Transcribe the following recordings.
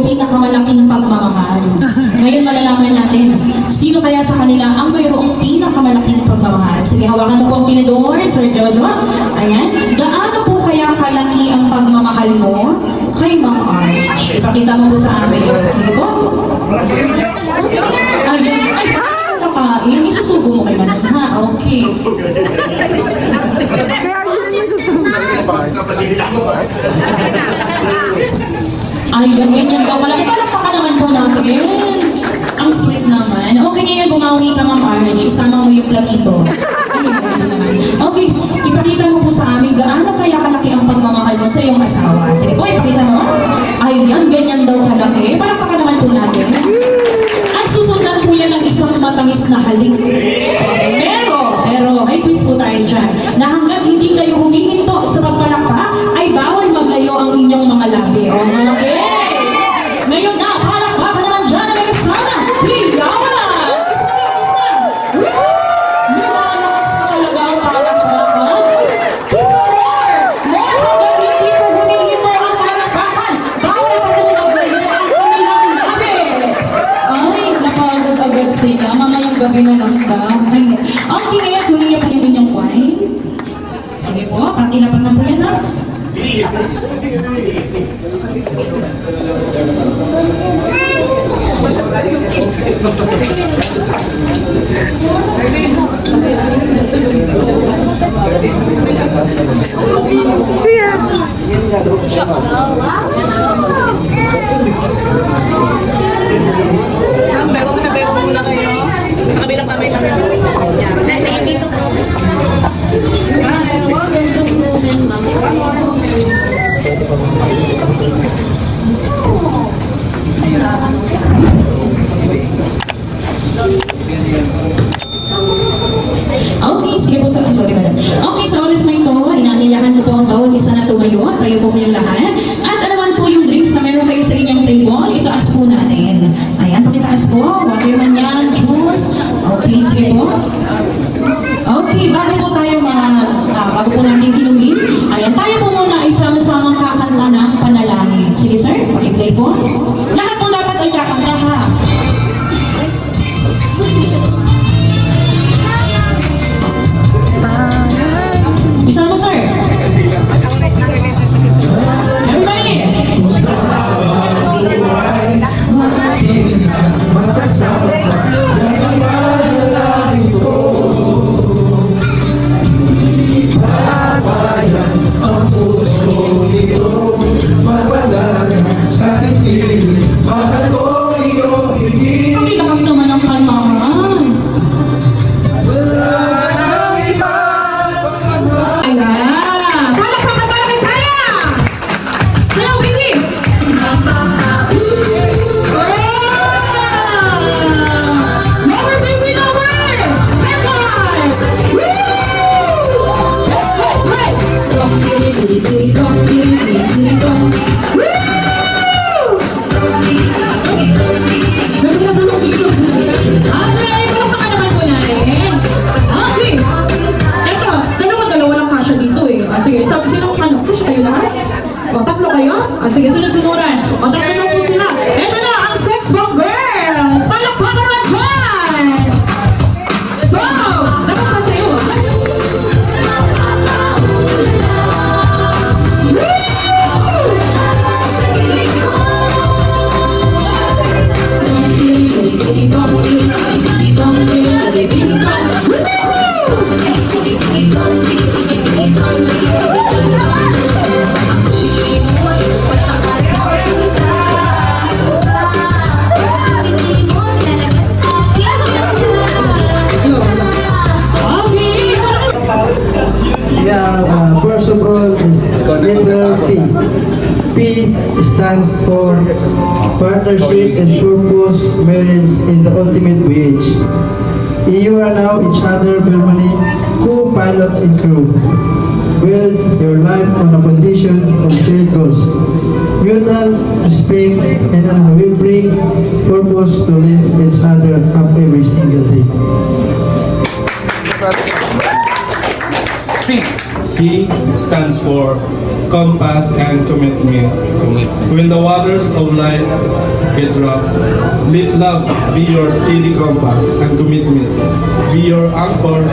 pinakamalaking pagmamahal. Ngayon malalaman natin, sino kaya sa kanila ang mayroong pinakamalaking pagmamahal? Sige, hawakan mo po ang tinidor, Sir Jojo. Ayan. Gaano po kaya kalaki ang pagmamahal mo kay Ma'am Arch? Ipakita mo po sa amin. Sige po. Ayan. Ay, nakain. Isusubo mo kay Madam, ha? Okay. Kaya siya yung susunod. Ayan, ganyan ka pala. Palakpakan naman po natin. Ang sweet naman. Okay, ngayon bumawi ka, Ma'am Arch. Isama mo yung platito. Okay, ipakita mo po sa amin gaano kaya kalaki ang pagmamahal mo sa iyong asawa. Sige po, ipakita mo. Ayan, ganyan daw kalaki. Palakpakan naman po natin. At susundan po yan ng isang matamis na halik. Pero, may quiz po tayo dyan, na hanggang hindi kayo humihinto sa pagpalakpak, ay bawal maglayo ang inyong mga labi. Okay? Ngayon na, palakpakan naman dyan na may kasama. Hiyawa! Lumalakas po talaga ang palakpakan. Kiss mo more! More hanggang hindi po humihinto ang palakpakan. Bawal pa pong maglayo ang kanilang labi. Ay, napagod agad sila. Mamayang gabi na lang ba? Okay, ngayon, huli niyo po yung inyong wine. Sige po, patilapan na po yan, ha? Siya. Sabi ko muna kayo. Sa kabilang kamay kami. Yan. Dito po. Okay, sige po sa sorry madam. Okay, sa oras na ito, inanilahan ko po ang bawat isa na tumayo at tayo po kayong lahat. At alaman po yung drinks na meron kayo sa inyong table, itaas po natin. Ayan, pakitaas po. Waterman yan, juice. Okay, sige po. Okay, bago po natin inumin, ayan, tayo po muna ay sama-samang kakanta ng panalangin. Sige sir, pakiplay po. Lahat po dapat ay kakanta ha. Bisa mo sir? Everybody! Ang lakas naman ang kalmahan. Ayan! Palakpakan para kay Kaya! Kaya, Willie! Lower, baby, lower! Record! Woo! Hey, hey, hey! Woo! Okay, palakpakan naman po natin. Okay. Eto, dalawa lang kasya dito eh. Sige, sino ano? Kasya kayo lahat? O, tatlo kayo? Sige, sunod-sunuran. O, tatlo na po sila. Eto na, ang Sex Bomb Girls! Palakpakan naman dyan! Go! Dapat pa sa'yo. First of all is letter P. P stands for partnership and purpose, marriage in the ultimate voyage. You are now each other permanently co-pilots and crew. Build your life on a condition of shared goals, mutual respect, and unwavering purpose to lift each other up every single day. C stands for compass and commitment. When the waters of life get rough, let love be your steady compass and commitment. Be your anchor,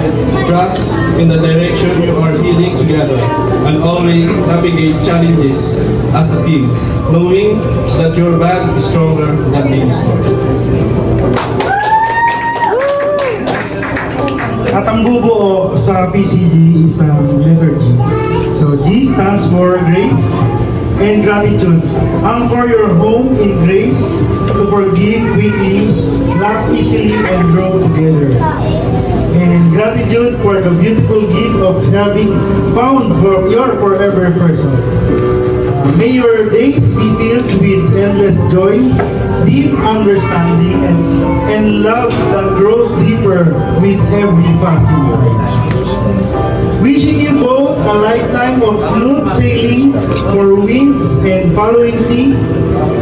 trust in the direction you are heading together, and always navigate challenges as a team, knowing that your band is stronger than any storm. At ang bubuo sa PCG is letter G. So G stands for grace and gratitude. Anchor your home in grace to forgive quickly, laugh easily, and grow together. And gratitude for the beautiful gift of having found for your forever person. May your days be filled with endless joy, deep understanding, and love that grows deeper with every passing ride. Wishing you both a lifetime of smooth sailing for winds and following sea.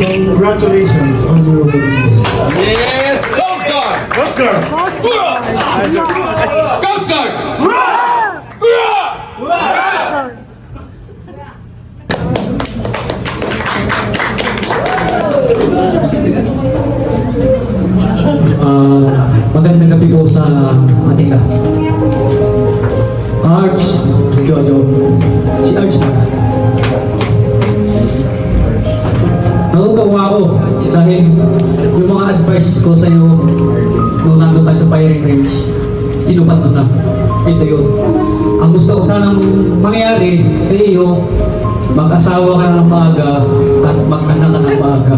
Congratulations on your wedding day. Yes, Coast Guard! Oscar! Coast Guard! Magandang gabi po sa ating lahat. Arch, Jojo, si Arch na. Natutuwa ako dahil yung mga advice ko sa iyo nung nandun tayo sa firing range, tinupad mo na. Ito yun. Ang gusto ko sanang mangyari sa iyo, mag-asawa ka na ng maaga at mag-anak ka ng maaga.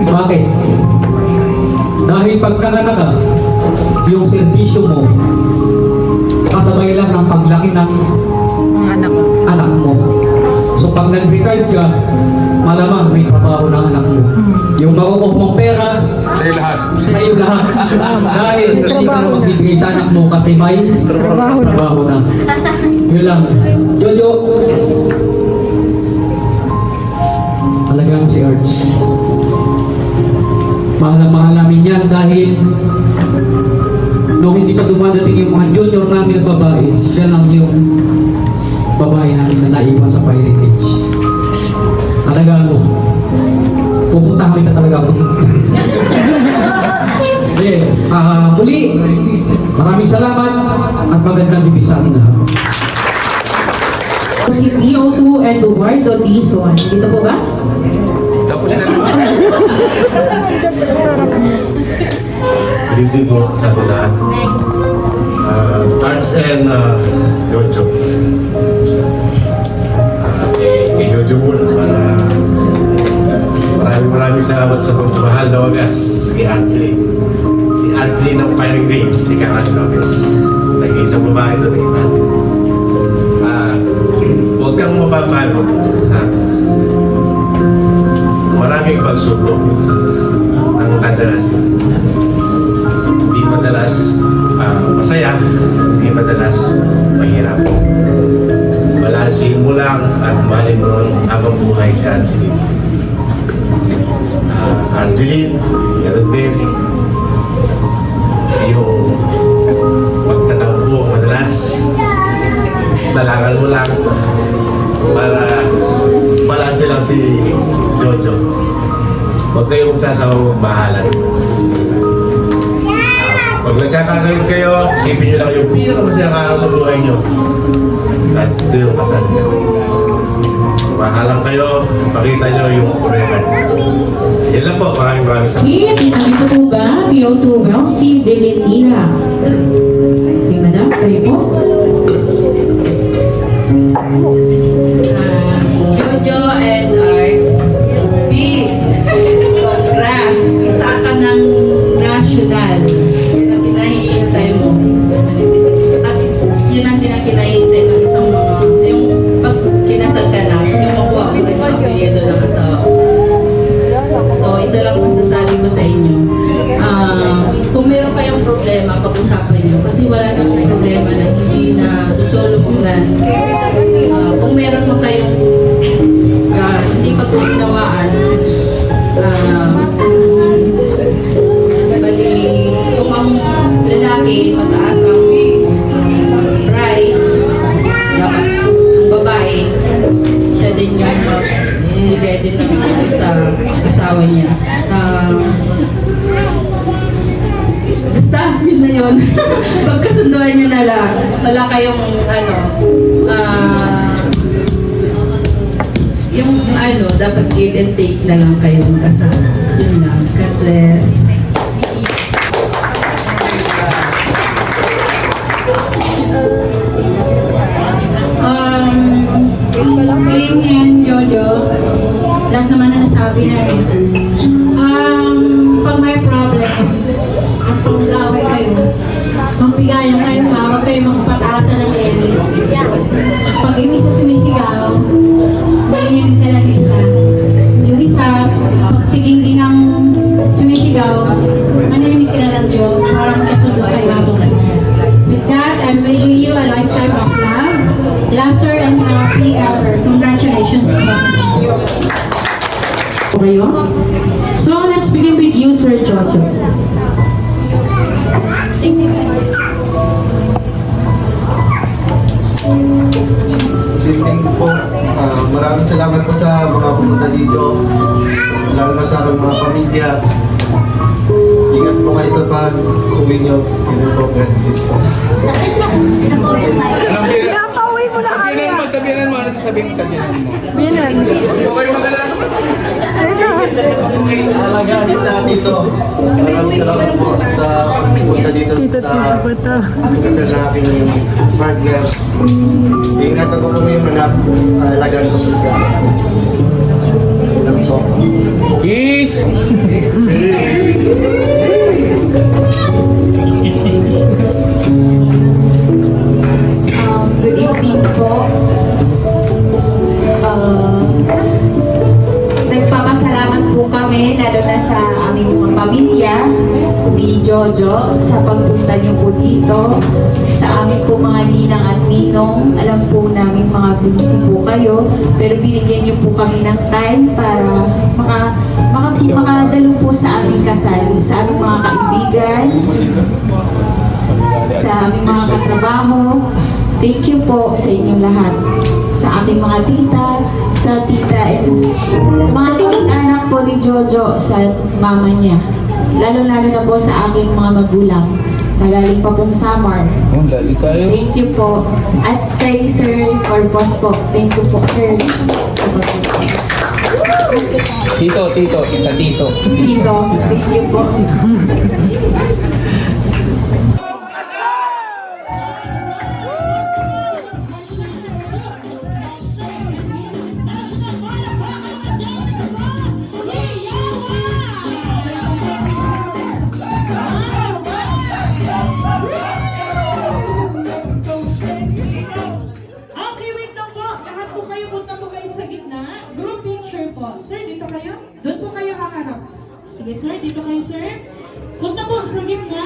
Bakit? Dahil pagkakanak ka, yung serbisyo mo, kasabay lang ng paglaki ng anak mo. So pag nag-retire ka, malamang may trabaho ng anak mo. Yung makukuha mong pera, Sa'yo lahat. sa iyo lahat. Dahil hindi ka na magbibigay sa anak mo kasi may trabaho na. Yun lang. Jojo, alagaan mo si Arch. Mahal na mahal namin yan dahil nung hindi pa dumadating yung mga junior namin na babae, siya lang yung babae namin na naiwan sa firing range. Alagaan mo. Pupunta kami na talaga ako. Okay. Muli, maraming salamat at magandang gabi sa ating lahat. Si PO2 Eduardo Dizon. Dito po ba? Tapos na Good evening po sa ating lahat. Arts and Jojo. Kay Jojo muna para maraming salamat sa pagmamahal na wagas kay Artley. Si Artley ng Firing Range, si Karan Lopez. Nag-iisang babae doon eh. Huwag kang mababago. Maraming pagsubok ang kadalas. Hindi madalas masaya, hindi madalas mahirap. Balansin mo lang at mahalin mo habang buhay si Angeline. Angeline, gano'n din. Yung pagtatampo madalas, dalangan mo lang para balansin lang si Jojo. Huwag kayong magsasawang mahalan. Pag nagkakaroon kayo, isipin nyo lang yung pinakamasayang araw sa buhay nyo. At ito yung kasal nyo. Mahalang kayo, pakita nyo yung kurekan. Yan lang po, maraming salamat. Okay, nandito po ba? PO2 Welsie Deletira. Okay, madam, kayo po. Jojo and Arts, B, congrats. Isa ka ng national. Yan ang kinahihintay mo. At yun ang kinahihintay ng isang mga, yung pag kinasal ka na, yung makuha mo rin ang apelyido ng asawa. So, ito lang masasabi ko sa inyo. Kung meron kayong problema, pag-usapan nyo. Kasi wala namang problema na hindi na susolubunan. Kung meron mo kayong hindi pag-uunawaan, bali, kung ang lalaki, mataas ang bride, dapat ang babae, Basta, yun na yun. Pagkasunduan nyo na lang. Wala kayong, dapat give and take na lang kayong kasama. Yun lang. God bless. King and Jojo, lahat naman na nasabi na eh. Pag may problem, at pag nag-away kayo, magbigayan kayo ha, huwag kayo magpataasan ng ere. Pag yung isa sumisigaw, mahinimik na lang isa. Yung isa, pag siging ang sumisigaw, manimik ka na lang Diyo, para magkasundo kayo habang with that, I'm wishing you a lifetime of love, laughter, and happy ever. Congratulations again. Okay, so let's begin with you, Sir Jojo. Good evening po. Maraming salamat po sa mga pumunta dito. Lalo na sa aking mga pamilya. Ingat po kayo sa pag-uwi nyo. Yun po, God bless po. Napauwi mo na kami. Sabihan mo, ano sasabihin mo, sabihan mo. Binan. Huwag kayo mag-alala. Talaga dito. Maraming salamat po sa pumunta dito Tito sa ba to? kasal na aking partner. Ingatan ko po yung anak. Alagaan ko po siya. Lang po. Peace! Good evening po. Nagpapasalamat po kami, lalo na sa aming mga pamilya ni Jojo, sa pagpunta niyo po dito. Sa aming po mga ninang at ninong, alam po namin mga busy po kayo, pero binigyan niyo po kami ng time para makadalo po sa aming kasal, sa aming mga kaibigan, sa aming mga katrabaho. Thank you po sa inyong lahat. Sa aking mga tita, sa tita, and mga kamag-anak po ni Jojo sa mama niya. Lalo-lalo na po sa aking mga magulang. Nagaling pa pong Samar. Thank you po. At kay Sir Corpus po. Thank you po, Sir. Tito, sa tito. Tito, thank you po. Okay, wait lang po. Lahat po kayo, punta po kayo sa gitna. Group picture po. Sir, dito kayo? Doon po kayo haharap. Sige, sir. Dito kayo, sir. Punta po sa gitna.